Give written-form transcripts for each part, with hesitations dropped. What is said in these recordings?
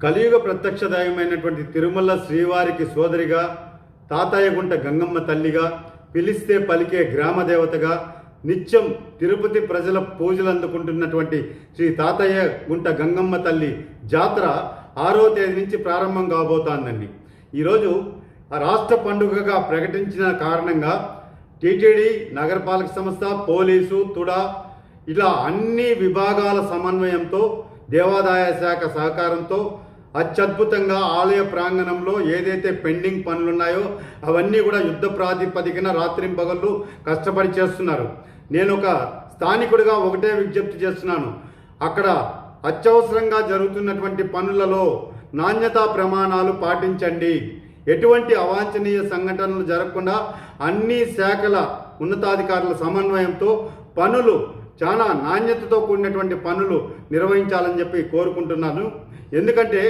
కలియుగ ప్రత్యక్ష దైవమైనటువంటి తిరుమల శ్రీవారికి సోదరిగా, తాతయ్యగుంట గంగమ్మ తల్లిగా, పిలిస్తే పలికే గ్రామ దేవతగా, నిత్యం తిరుపతి ప్రజల పూజలు అందుకుంటున్నటువంటి శ్రీ తాతయ్య గుంట గంగమ్మ తల్లి జాతర 6వ తేదీ నుంచి ప్రారంభం కాబోతోందండి. ఈరోజు రాష్ట్ర పండుగగా ప్రకటించిన కారణంగా టీటీడీ, నగరపాలక సంస్థ, పోలీసు, తుడా ఇలా అన్ని విభాగాల సమన్వయంతో, దేవాదాయ శాఖ సహకారంతో అత్యద్భుతంగా ఆలయ ప్రాంగణంలో ఏదైతే పెండింగ్ పనులున్నాయో అవన్నీ కూడా యుద్ధ ప్రాతిపదికన రాత్రింపగళ్ళు కష్టపడి చేస్తున్నారు. నేను ఒక స్థానికుడిగా ఒకటే విజ్ఞప్తి చేస్తున్నాను. అక్కడ అత్యవసరంగా జరుగుతున్నటువంటి పనులలో నాణ్యతా ప్రమాణాలు పాటించండి. ఎటువంటి అవాంఛనీయ సంఘటనలు జరగకుండా అన్ని శాఖల ఉన్నతాధికారుల సమన్వయంతో పనులు చాలా నాణ్యతతో కూడినటువంటి పనులు నిర్వహించాలని చెప్పి కోరుకుంటున్నాను. ఎందుకంటే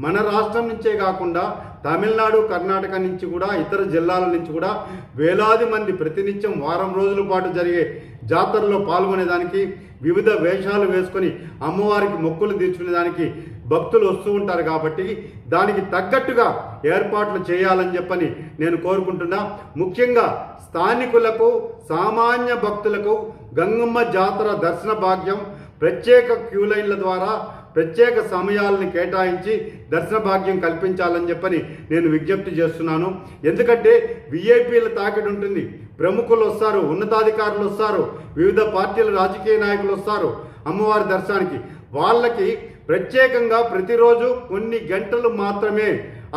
మన రాష్ట్రం నుంచే కాకుండా తమిళనాడు, కర్ణాటక నుంచి కూడా, ఇతర జిల్లాల నుంచి కూడా వేలాది మంది ప్రతినిత్యం వారం రోజుల పాటు జరిగే జాతరలో పాల్గొనేదానికి, వివిధ వేషాలు వేసుకొని అమ్మవారికి మొక్కులు తీర్చుకునేదానికి భక్తులు వస్తూ ఉంటారు. కాబట్టి దానికి తగ్గట్టుగా ఏర్పాట్లు చేయాలని చెప్పని నేను కోరుకుంటున్నా. ముఖ్యంగా స్థానికులకు, సామాన్య భక్తులకు గంగమ్మ జాతర దర్శన భాగ్యం ప్రత్యేక క్యూ లైన్ల ద్వారా ప్రత్యేక సమయాలను కేటాయించి దర్శన భాగ్యం కల్పించాలని చెప్పని నేను విజ్ఞప్తి చేస్తున్నాను. ఎందుకంటే విఐపీల తాకిడి ఉంటుంది. ప్రముఖులు వస్తారు, ఉన్నతాధికారులు వస్తారు, వివిధ పార్టీల రాజకీయ నాయకులు వస్తారు అమ్మవారి దర్శనానికి. వాళ్ళకి ప్రత్యేకంగా ప్రతిరోజు కొన్ని గంటలు మాత్రమే,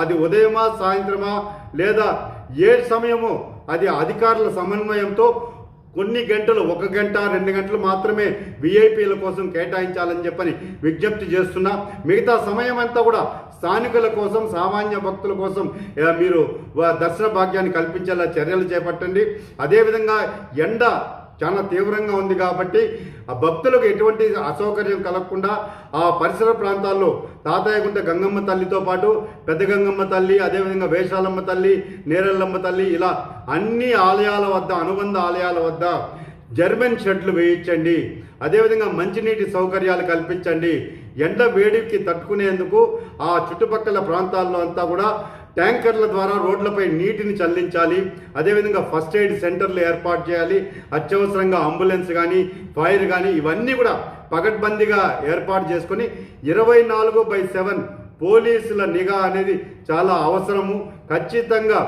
అది ఉదయమా సాయంత్రమా లేదా ఏ సమయమో అది అధికారుల సమన్వయంతో కొన్ని గంటలు, 1 గంట 2 గంటలు మాత్రమే విఐపీల కోసం కేటాయించాలని చెప్పని విజ్ఞప్తి చేస్తున్నా. మిగతా సమయం అంతా కూడా స్థానికుల కోసం, సామాన్య భక్తుల కోసం మీరు దర్శన భాగ్యాన్ని కల్పించేలా చర్యలు చేపట్టండి. అదేవిధంగా ఎండ చాలా తీవ్రంగా ఉంది కాబట్టి ఆ భక్తులకు ఎటువంటి అసౌకర్యం కలగకుండా ఆ పరిసర ప్రాంతాల్లో తాతయ్యగుంట గంగమ్మ తల్లితో పాటు పెద్ద గంగమ్మ తల్లి, అదేవిధంగా వేషాలమ్మ తల్లి, నేరెళ్ళమ్మ తల్లి ఇలా అన్ని ఆలయాల వద్ద, అనుబంధ ఆలయాల వద్ద జర్మన్ షెడ్లు వేయించండి. అదేవిధంగా మంచినీటి సౌకర్యాలు కల్పించండి. ఎండ వేడికి తట్టుకునేందుకు ఆ చుట్టుపక్కల ప్రాంతాల్లో అంతా కూడా ట్యాంకర్ల ద్వారా రోడ్లపై నీటిని చల్లించాలి. అదేవిధంగా ఫస్ట్ ఎయిడ్ సెంటర్లు ఏర్పాటు చేయాలి. అత్యవసరంగా అంబులెన్స్ కానీ, ఫైర్ కానీ ఇవన్నీ కూడా పకడ్బందీగా ఏర్పాటు చేసుకొని 24/7 పోలీసుల నిఘా అనేది చాలా అవసరము. ఖచ్చితంగా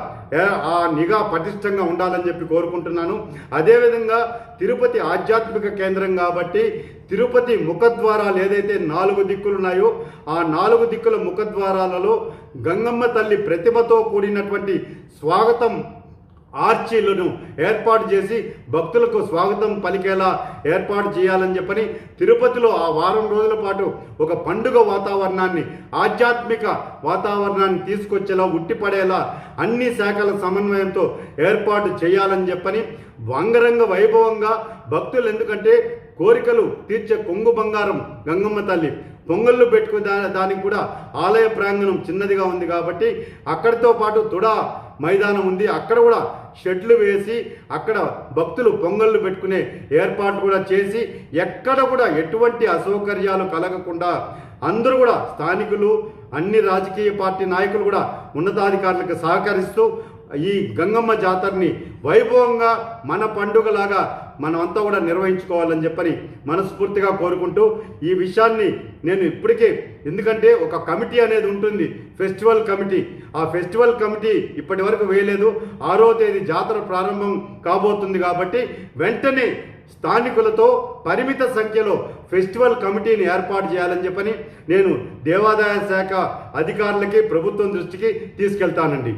ఆ నిఘా పటిష్టంగా ఉండాలని చెప్పి కోరుకుంటున్నాను. అదేవిధంగా తిరుపతి ఆధ్యాత్మిక కేంద్రం కాబట్టి తిరుపతి ముఖద్వారాలు ఏదైతే 4 దిక్కులు ఉన్నాయో ఆ 4 దిక్కుల ముఖద్వారాలలో గంగమ్మ తల్లి ప్రతిమతో కూడినటువంటి స్వాగతం ఆర్చీలను ఏర్పాటు చేసి భక్తులకు స్వాగతం పలికేలా ఏర్పాటు చేయాలని చెప్పని తిరుపతిలో ఆ వారం రోజుల పాటు ఒక పండుగ వాతావరణాన్ని, ఆధ్యాత్మిక వాతావరణాన్ని తీసుకొచ్చేలా, ఉట్టిపడేలా అన్ని శాఖల సమన్వయంతో ఏర్పాటు చేయాలని చెప్పని వంగరంగ వైభవంగా భక్తులు, ఎందుకంటే కోరికలు తీర్చే కొంగు బంగారం గంగమ్మ తల్లి, పొంగళ్ళు పెట్టుకునే దానికి కూడా ఆలయ ప్రాంగణం చిన్నదిగా ఉంది కాబట్టి అక్కడితో పాటు తుడా మైదానం ఉంది, అక్కడ కూడా షెడ్లు వేసి అక్కడ భక్తులు పొంగళ్ళు పెట్టుకునే ఏర్పాటు కూడా చేసి ఎక్కడ కూడా ఎటువంటి అసౌకర్యాలు కలగకుండా అందరూ కూడా స్థానికులు, అన్ని రాజకీయ పార్టీ నాయకులు కూడా ఉన్నతాధికారులకు సహకరిస్తూ ఈ గంగమ్మ జాతరని వైభవంగా మన పండుగలాగా మనమంతా కూడా నిర్వహించుకోవాలని చెప్పని మనస్ఫూర్తిగా కోరుకుంటూ ఈ విషయాన్ని నేను ఇప్పటికే, ఎందుకంటే ఒక కమిటీ అనేది ఉంటుంది, ఫెస్టివల్ కమిటీ. ఆ ఫెస్టివల్ కమిటీ ఇప్పటి వరకు వేయలేదు. 6వ తేదీ జాతర ప్రారంభం కాబోతుంది కాబట్టి వెంటనే స్థానికులతో పరిమిత సంఖ్యలో ఫెస్టివల్ కమిటీని ఏర్పాటు చేయాలని చెప్పని నేను దేవాదాయ శాఖ అధికారులకి, ప్రభుత్వం దృష్టికి తీసుకెళ్తానండి.